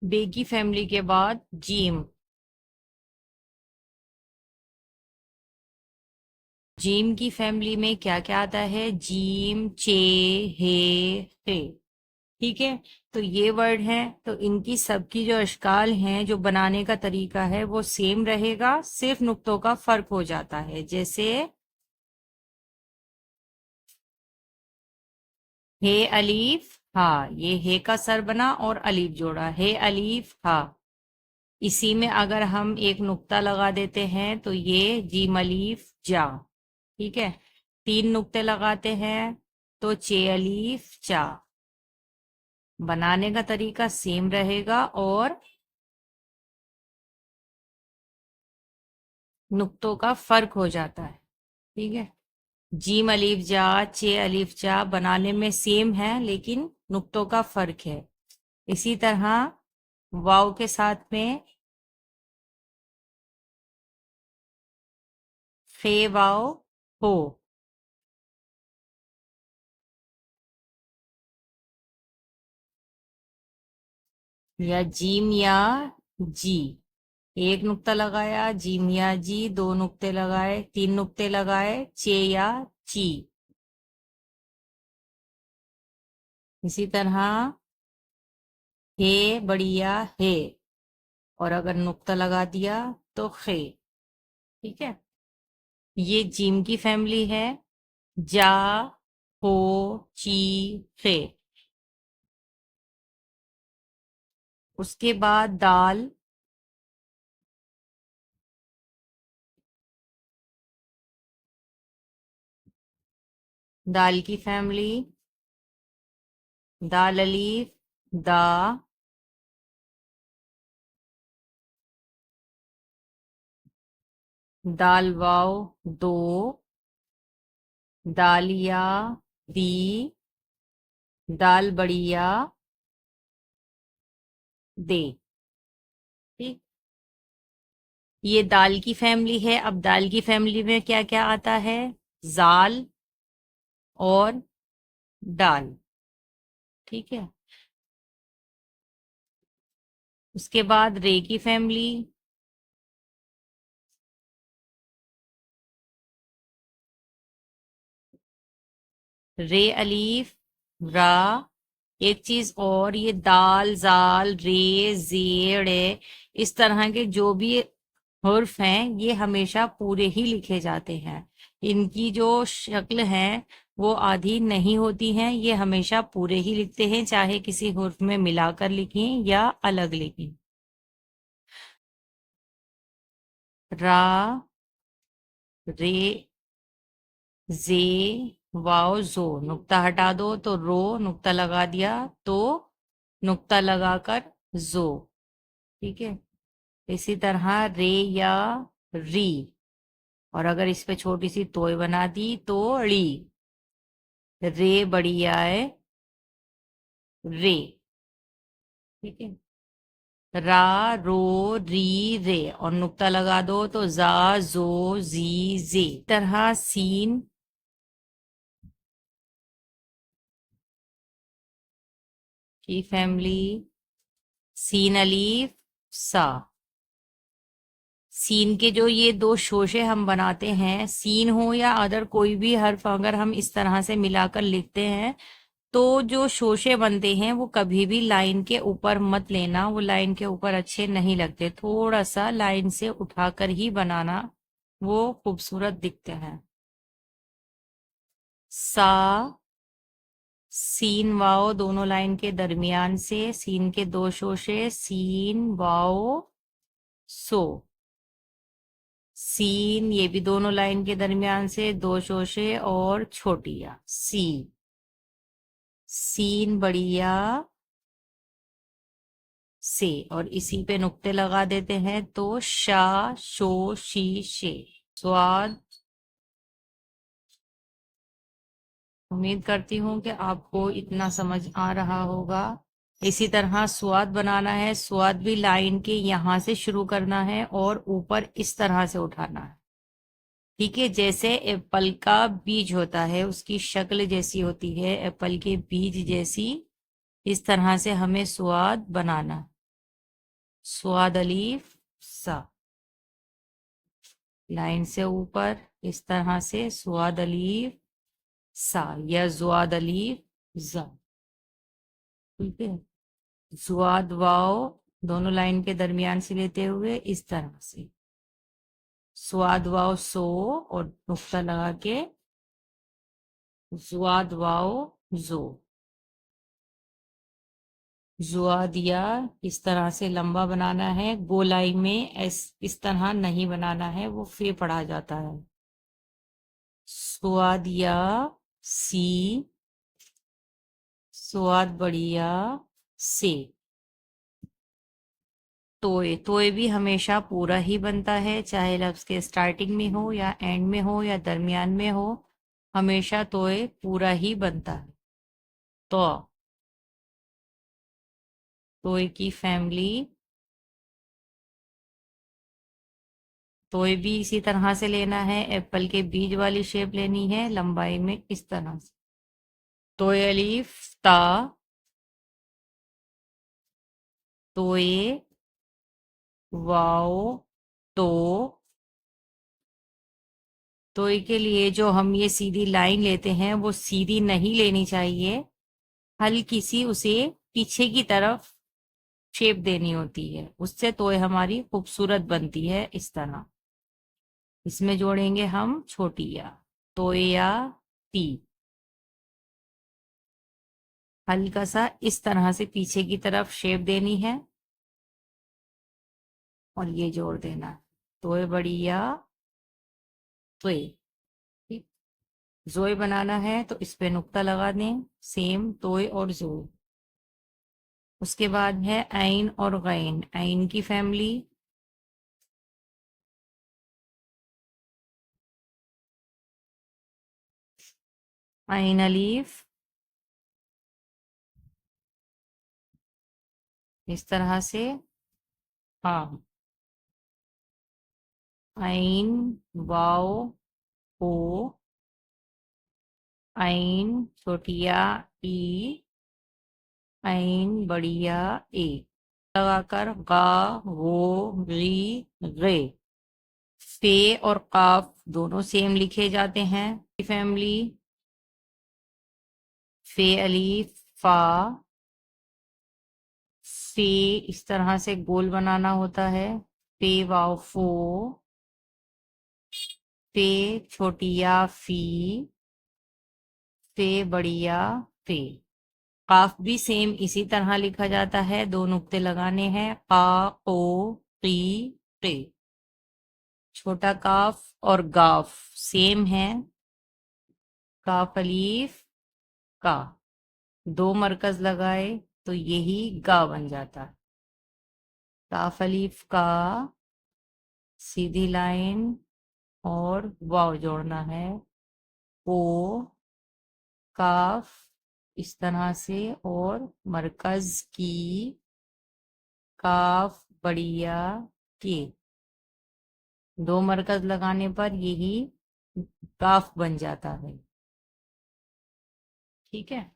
बे की फैमिली के बाद जीम। जीम की फैमिली में क्या क्या आता है? जीम, चे, हे। ठीक है। तो ये वर्ड हैं, तो इनकी सबकी जो अशकाल हैं, जो बनाने का तरीका है वो सेम रहेगा, सिर्फ नुक्तों का फर्क हो जाता है। जैसे हे अलीफ हा, ये हे का सर बना और अलीफ जोड़ा, हे अलीफ हा। इसी में अगर हम एक नुक्ता लगा देते हैं तो ये जीम अलीफ जा। ठीक है। तीन नुक्ते लगाते हैं तो चे अलीफ चा। बनाने का तरीका सेम रहेगा और नुक्तों का फर्क हो जाता है। ठीक है। जीम अलीफ जा, चे अलीफ जा बनाने में सेम है, लेकिन नुक्तों का फर्क है। इसी तरह वाव के साथ में फे वाव हो, या जीम या जी। एक नुक्ता लगाया, जीम या जी, दो नुक्ते लगाए, तीन नुक्ते लगाए, चे या ची। इसी तरह हे बढ़िया हे, और अगर नुक्ता लगा दिया तो खे। ठीक है। ये जीम की फैमिली है। जा, हो, ची, खे। उसके बाद दाल। दाल की फैमिली, दाल अलीफ, दा, दाल वाव दो, दालिया दी, दाल बढ़िया दे। ठीक। ये दाल की फैमिली है। अब दाल की फैमिली में क्या क्या आता है? जाल और डाल। ठीक है। उसके बाद रे की फैमिली, रे अलीफ रा। एक चीज और, ये दाल जाल रे जेड़ इस तरह के जो भी हुर्फ हैं, ये हमेशा पूरे ही लिखे जाते हैं। इनकी जो शक्ल है वो आधी नहीं होती हैं, ये हमेशा पूरे ही लिखते हैं, चाहे किसी हुर्फ में मिलाकर लिखें या अलग लिखें। रा, रे, जे, वाओ जो। नुक्ता हटा दो तो रो, नुक्ता लगा दिया तो नुक्ता लगाकर जो। ठीक है। इसी तरह रे या री, और अगर इस पे छोटी सी तोय बना दी तो ड़ी। रे बढ़िया है रे। ठीक है। रा, रो, री, रे, और नुक्ता लगा दो तो जा, जो, जी, जे। तरह सीन की फैमिली, सीन अलीफ सा। सीन के जो ये दो शोशे हम बनाते हैं, सीन हो या अदर कोई भी हर्फ अगर हम इस तरह से मिलाकर लिखते हैं, तो जो शोशे बनते हैं वो कभी भी लाइन के ऊपर मत लेना, वो लाइन के ऊपर अच्छे नहीं लगते। थोड़ा सा लाइन से उठाकर ही बनाना, वो खूबसूरत दिखते हैं। सा, सीन वाओ दोनों लाइन के दरमियान से, सीन के दो शोशे, सीन वाओ सो। सीन, ये भी दोनों लाइन के दरमियान से दो शोशे और छोटिया सी। सीन बढ़िया से, और इसी पे नुक्ते लगा देते हैं तो शा, शो, शी, शे। स्वाद। उम्मीद करती हूँ कि आपको इतना समझ आ रहा होगा। इसी तरह स्वाद बनाना है, स्वाद भी लाइन के यहाँ से शुरू करना है और ऊपर इस तरह से उठाना है। ठीक है। जैसे एप्पल का बीज होता है, उसकी शक्ल जैसी होती है एप्पल के बीज जैसी, इस तरह से हमें स्वाद बनाना। स्वाद अलीफ सा, लाइन से ऊपर इस तरह से स्वाद अलीफ सा या जुआद अलीफ जा। ठीक है, जुआद वाव दोनों लाइन के दरमियान से लेते हुए इस तरह से स्वाद वाव सो और नुक्ता लगा के जुआद वाव जो। जुआदिया इस तरह से लंबा बनाना है, गोलाई में इस तरह नहीं बनाना है, वो फे पढ़ा जाता है। सुआदिया सी, स्वाद बढ़िया से। तोय, तोय भी हमेशा पूरा ही बनता है, चाहे लफ्ज के स्टार्टिंग में हो या एंड में हो या दरमियान में हो, हमेशा तोय पूरा ही बनता है। तो तोय की फैमिली, तोय भी इसी तरह से लेना है, एप्पल के बीज वाली शेप लेनी है, लंबाई में इस तरह से। तोय अलीफ ता, तोय वाओ तो। तोय के लिए जो हम ये सीधी लाइन लेते हैं वो सीधी नहीं लेनी चाहिए, हल्की सी उसे पीछे की तरफ शेप देनी होती है, उससे तोय हमारी खूबसूरत बनती है इस तरह। इसमें जोड़ेंगे हम छोटी या, तोया ती, हल्का सा इस तरह से पीछे की तरफ शेप देनी है और ये जोड़ देना है, तोय बढ़िया तोय। ठीक, जोय बनाना है तो इस पे नुक्ता लगा दें, सेम तोय और जोय। उसके बाद है ऐन और गैन, ऐन की फैमिली, ऐन अलीफ इस तरह से, हाँ, ऐन वाओ ओ, ऐन छोटिया ई, ऐन बढ़िया ए, लगाकर गा वो गी गे। फे और काफ दोनों सेम लिखे जाते हैं। फैमिली, फे अलीफ फा, फे इस तरह से गोल बनाना होता है, फे वाव फो, फे छोटिया फी, फे बढ़िया फे। काफ भी सेम इसी तरह लिखा जाता है, दो नुक्ते लगाने हैं, का को की पे। छोटा काफ और गाफ सेम है, काफ अलीफ का, दो मरकज लगाए तो यही गा बन जाता है। काफ अलीफ का, सीधी लाइन और वाव जोड़ना है, ओ काफ इस तरह से और मरकज की, काफ बढ़िया के, दो मरकज लगाने पर यही काफ बन जाता है। ठीक है,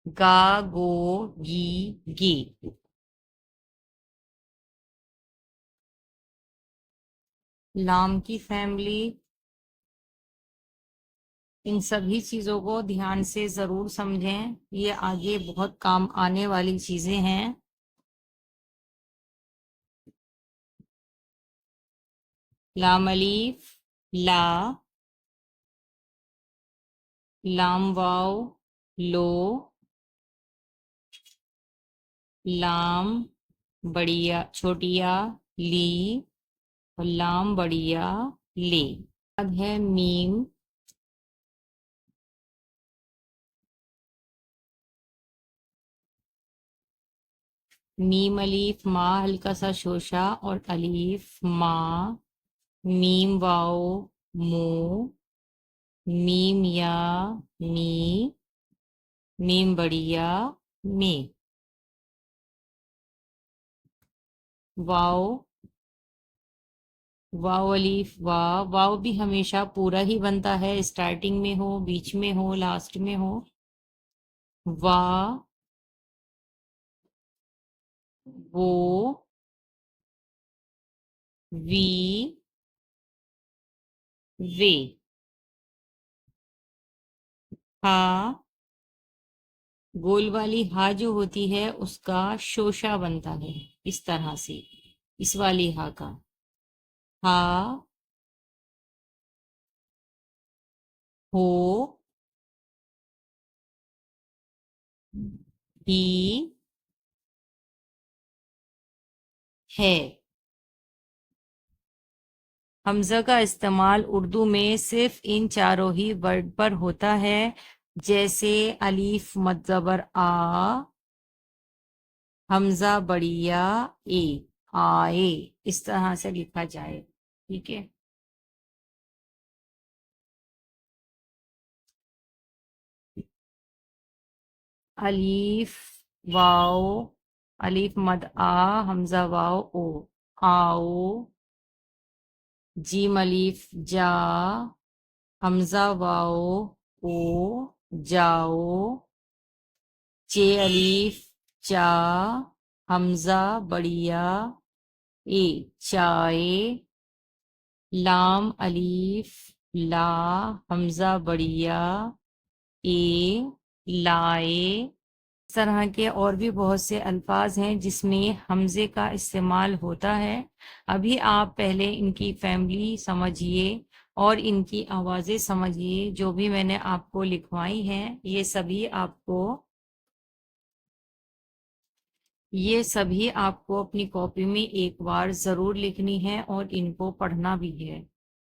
गा गो गी गे। लाम की फैमिली, इन सभी चीजों को ध्यान से जरूर समझें, ये आगे बहुत काम आने वाली चीजें हैं। लाम अलीफ ला, लाम वाव लो, लाम बढ़िया छोटिया ली और लाम बढ़िया ले। बाद है मीम, मीम अलीफ माँ हल्का सा शोशा और अलीफ माँ, मीम वाओ मो, मीम या मी, मीम बढ़िया में। वाओ, वाओ अलीफ वाव, वाव भी हमेशा पूरा ही बनता है, स्टार्टिंग में हो, बीच में हो, लास्ट में हो। वा वो, वी, वे। हा, गोल वाली हा जो होती है उसका शोशा बनता है इस तरह से, इस वाली हा का। हा, हो, ही, है। हमजा का इस्तेमाल उर्दू में सिर्फ इन चारों ही वर्ड पर होता है, जैसे अलीफ मद ज़बर आ, हमजा बढ़िया ए, आए, इस तरह से लिखा जाए। ठीक है। अलीफ वाओ, अलीफ मद आ, हमजा वाओ ओ, आओ। जीम अलीफ जा, हमजा वाओ ओ, जाओ। चे अलीफ चा, हमजा बढ़िया ए, चाय। लाम अलीफ ला, हमजा बढ़िया ए, लाए। इस तरह के और भी बहुत से अल्फाज हैं जिसमें हमजे का इस्तेमाल होता है। अभी आप पहले इनकी फैमिली समझिए और इनकी आवाज़ें समझिए। जो भी मैंने आपको लिखवाई हैं ये सभी आपको अपनी कॉपी में एक बार ज़रूर लिखनी है और इनको पढ़ना भी है।